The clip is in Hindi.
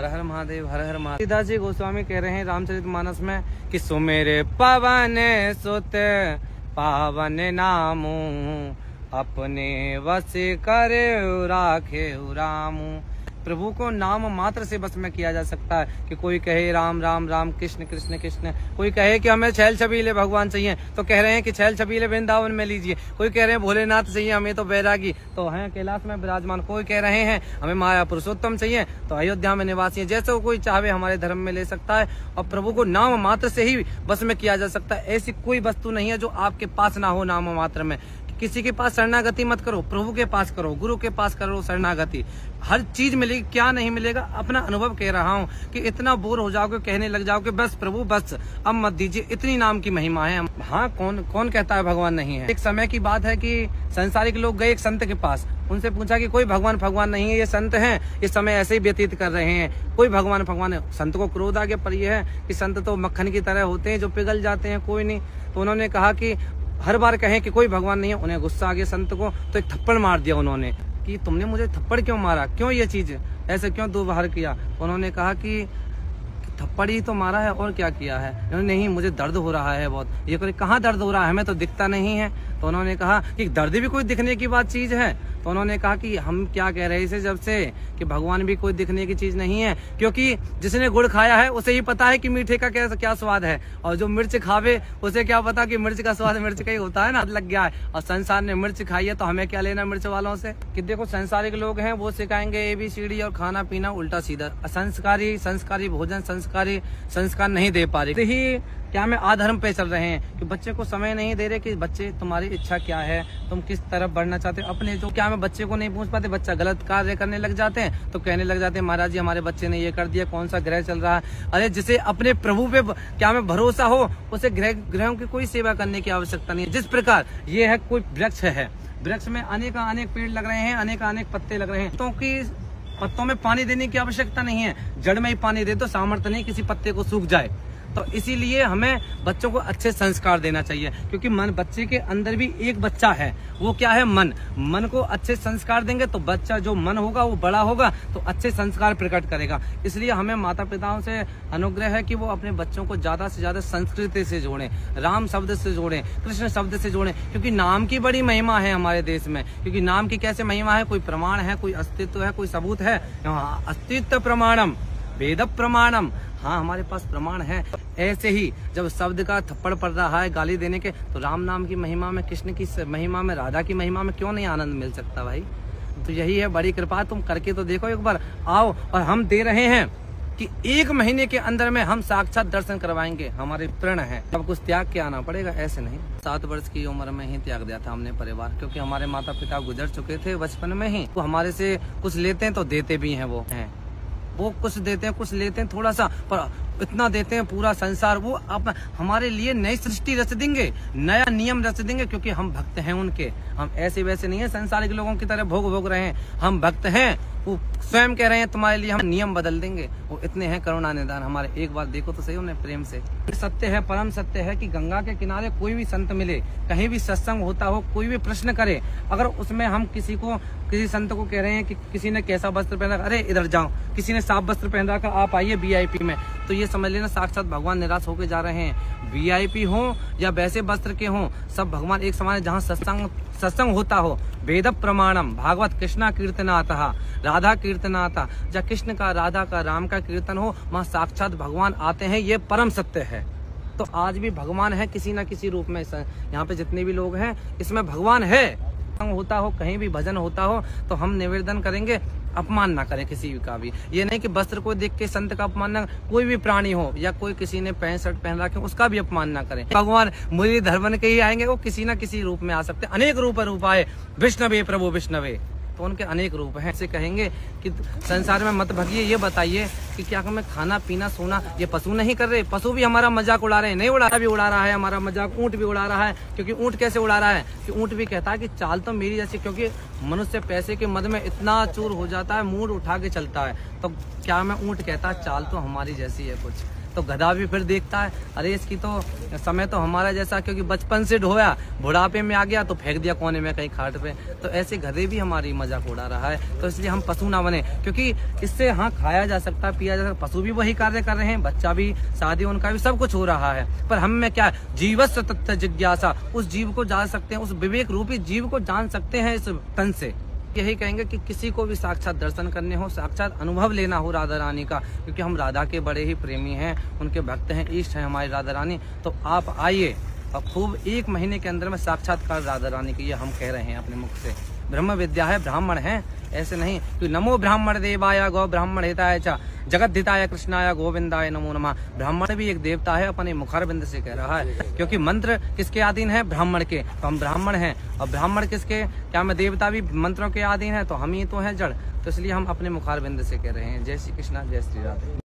हर हर महादेव, हर हर महादेव। सीधा जी गोस्वामी कह रहे हैं रामचरितमानस में कि सुमेरे पवन सुत पावन नामू, अपने वश करे राखे रामू। प्रभु को नाम मात्र से बस में किया जा सकता है कि कोई कहे राम राम राम, कृष्ण कृष्ण कृष्ण, कोई कहे कि हमें छैल छबीले भगवान चाहिए तो कह रहे हैं कि छैल छबीले वृंदावन में लीजिए, कोई कह रहे हैं भोलेनाथ चाहिए हमें तो बैरागी तो हैं कैलाश में विराजमान, कोई कह रहे हैं हमें माया पुरुषोत्तम चाहिए तो अयोध्या में निवासी है। जैसे कोई चाहे हमारे धर्म में ले सकता है और प्रभु को नाम मात्र से ही बस में किया जा सकता है। ऐसी कोई वस्तु नहीं है जो आपके पास ना हो नाम मात्र में। किसी के पास शरणागति मत करो, प्रभु के पास करो, गुरु के पास करो शरणागति। हर चीज मिलेगी, क्या नहीं मिलेगा अपना अनुभव कह रहा हूँ कि इतना बोर हो जाओगे, कहने लग जाओगे बस प्रभु बस अब मत दीजिए, इतनी नाम की महिमा है। हाँ, कौन कहता है भगवान नहीं है। एक समय की बात है कि संसारिक लोग गए एक संत के पास, उनसे पूछा कि कोई भगवान नहीं है, ये संत हैं, इस समय ऐसे ही व्यतीत कर रहे हैं, कोई भगवान है। संत को क्रोध आ गया, पर यह है कि संत तो मक्खन की तरह होते हैं जो पिघल जाते हैं, कोई नहीं। तो उन्होंने कहा कि हर बार कहें कि कोई भगवान नहीं है, उन्हें गुस्सा आ गया संत को, तो एक थप्पड़ मार दिया उन्होंने कि तुमने मुझे थप्पड़ क्यों मारा, क्यों ये चीज ऐसे क्यों दो बाहर किया। उन्होंने कहा कि थप्पड़ ही तो मारा है और क्या किया है। नहीं, मुझे दर्द हो रहा है बहुत। ये करे कहाँ दर्द हो रहा है, हमें तो दिखता नहीं है। तो उन्होंने कहा कि दर्द भी कोई दिखने की बात चीज है। तो उन्होंने कहा कि हम क्या कह रहे थे जब से कि भगवान भी कोई दिखने की चीज नहीं है, क्योंकि जिसने गुड़ खाया है उसे ही पता है कि मीठे का क्या स्वाद है, और जो मिर्च खावे उसे क्या पता कि मिर्च का स्वाद मिर्च का ही होता है ना, लग गया है। और संसार ने मिर्च खाई है तो हमें क्या लेना मिर्च वालों से। कि देखो संसारिक लोग हैं वो सिखाएंगे ABCD और खाना पीना उल्टा सीधा, संस्कारी भोजन, संस्कार नहीं दे पा रहे। ही क्या में आधर्म पे चल रहे हैं कि बच्चे को समय नहीं दे रहे कि बच्चे तुम्हारी इच्छा क्या है, तुम किस तरफ बढ़ना चाहते हो। अपने जो क्या में बच्चे को नहीं पूछ पाते, बच्चा गलत कार्य करने लग जाते हैं तो कहने लग जाते हैं महाराज जी हमारे बच्चे ने ये कर दिया, कौन सा ग्रह चल रहा है। अरे जिसे अपने प्रभु पे क्या में भरोसा हो उसे ग्रहों की कोई सेवा करने की आवश्यकता नहीं है। जिस प्रकार ये है कोई वृक्ष है, वृक्ष में अनेक पेड़ लग रहे हैं, अनेक पत्ते लग रहे हैं, तो पत्तों में पानी देने की आवश्यकता नहीं है, जड़ में ही पानी दे तो सामर्थ्य नहीं किसी पत्ते को सूख जाए। तो इसीलिए हमें बच्चों को अच्छे संस्कार देना चाहिए, क्योंकि बच्चे के अंदर भी एक बच्चा है, वो क्या है मन को अच्छे संस्कार देंगे तो बच्चा जो मन होगा वो बड़ा होगा तो अच्छे संस्कार प्रकट करेगा। इसलिए हमें माता पिताओं से अनुग्रह है कि वो अपने बच्चों को ज्यादा से ज्यादा संस्कृति से जोड़ें, राम शब्द से जोड़ें, कृष्ण शब्द से जोड़ें, क्योंकि नाम की बड़ी महिमा है हमारे देश में। क्योंकि नाम की कैसे महिमा है, कोई प्रमाण है, कोई अस्तित्व है, कोई सबूत है। अस्तित्व प्रमाणम वेद प्रमाणम, हाँ हमारे पास प्रमाण है। ऐसे ही जब शब्द का थप्पड़ पड़ रहा है गाली देने के, तो राम नाम की महिमा में, कृष्ण की महिमा में, राधा की महिमा में क्यों नहीं आनंद मिल सकता भाई। तो यही है बड़ी कृपा, तुम करके तो देखो एक बार, आओ। और हम दे रहे हैं कि 1 महीने के अंदर में हम साक्षात दर्शन करवाएंगे, हमारे प्रण है। अब कुछ त्याग के आना पड़ेगा, ऐसे नहीं। 7 वर्ष की उम्र में ही त्याग दिया था हमने परिवार, क्योंकि हमारे माता पिता गुजर चुके थे बचपन में ही। वो हमारे से कुछ लेते हैं तो देते भी हैं, वो कुछ देते हैं कुछ लेते हैं थोड़ा सा, पर इतना देते हैं पूरा संसार। वो अब हमारे लिए नई सृष्टि रच देंगे, नया नियम रच देंगे, क्योंकि हम भक्त हैं उनके। हम ऐसे वैसे नहीं है संसारिक लोगों की तरह भोग रहे हैं, हम भक्त हैं। वो स्वयं कह रहे हैं तुम्हारे लिए हम नियम बदल देंगे। वो इतने हैं करुणा निदान हमारे, एक बार देखो तो सही उन्हें प्रेम से। सत्य है, परम सत्य है कि गंगा के किनारे कोई भी संत मिले, कहीं भी सत्संग होता हो, कोई भी प्रश्न करे, अगर उसमें हम किसी संत को कह रहे हैं कि किसी ने कैसा वस्त्र पहना, अरे इधर जाओ, किसी ने साफ वस्त्र पहन रखा, आप आइए VIP में, तो ये समझ लेना साक्षात भगवान निराश होकर जा रहे हैं। VIP हो या वैसे वस्त्र के हों, सब भगवान एक समान है। जहाँ सत्संग होता हो, वेद प्रमाणम, भागवत कृष्णा कीर्तनातः, राधा कीर्तनातः, जहाँ कृष्ण का, राधा का, राम का कीर्तन हो, वहाँ साक्षात भगवान आते हैं। ये परम सत्य है। तो आज भी भगवान है किसी न किसी रूप में। यहाँ पे जितने भी लोग हैं इसमें भगवान है। होता हो, कहीं भी भजन होता हो, तो हम निवेदन करेंगे अपमान ना करें किसी का भी। ये नहीं कि वस्त्र को देख के संत का अपमान ना, कोई भी प्राणी हो या कोई किसी ने पैंट शर्ट पहन रखे उसका भी अपमान ना करें। भगवान मुरलीधर बन के ही आएंगे, वो किसी ना किसी रूप में आ सकते हैं। अनेक रूप आए विष्णवे प्रभु विष्णवे, तो उनके अनेक रूप हैं। ऐसे कहेंगे कि संसार में मत भगिए, ये बताइए कि क्या हमें खाना पीना सोना ये पशु नहीं कर रहे? पशु भी हमारा मजाक उड़ा रहे हैं, नहीं उड़ा रहा है हमारा मजाक। ऊंट भी उड़ा रहा है, क्योंकि ऊंट कैसे उड़ा रहा है कि ऊंट भी कहता है कि चाल तो मेरी जैसी, क्योंकि मनुष्य पैसे के मद में इतना चूर हो जाता है, मूड उठा के चलता है। तो क्या मैं ऊंट कहता है चाल तो हमारी जैसी है कुछ, तो गधा भी फिर देखता है अरे इसकी तो समय तो हमारा जैसा, क्योंकि बचपन से ढोया, बुढ़ापे में आ गया तो फेंक दिया कोने में कहीं खाट पे। तो ऐसे गधे भी हमारी मजाक उड़ा रहा है। तो इसलिए हम पशु ना बने, क्योंकि इससे हाँ खाया जा सकता है, पिया जा सकता, पशु भी वही कार्य कर रहे हैं, बच्चा भी, शादी उनका भी, सब कुछ हो रहा है। पर हम में क्या, जीवस्य तथ्य जिज्ञासा, उस जीव को जान सकते हैं, उस विवेक रूपी जीव को जान सकते हैं इस तन से। यही कहेंगे कि किसी को भी साक्षात दर्शन करने हो, साक्षात अनुभव लेना हो राधा रानी का, क्योंकि हम राधा के बड़े ही प्रेमी हैं, उनके भक्त हैं, इष्ट हैं हमारी राधा रानी। तो आप आइए और खूब 1 महीने के अंदर में साक्षात्कार राधा रानी की, ये हम कह रहे हैं अपने मुख से। ब्रह्म विद्या है, ब्राह्मण है, ऐसे नहीं कि नमो ब्राह्मण देवाय गौ ब्राह्मण हिताय च जगत हिताय कृष्णाय गोविंदाय नमो नमः। ब्राह्मण भी एक देवता है, अपने मुखारबिंद से कह रहा है, क्योंकि मंत्र किसके अधीन है, ब्राह्मण के। तो हम ब्राह्मण हैं, और ब्राह्मण किसके, क्या मैं देवता भी मंत्रों के अधीन है, तो हम ही तो हैं जड़। तो इसलिए हम अपने मुखारबिंद से कह रहे हैं। जय श्री कृष्णा, जय श्री राधे।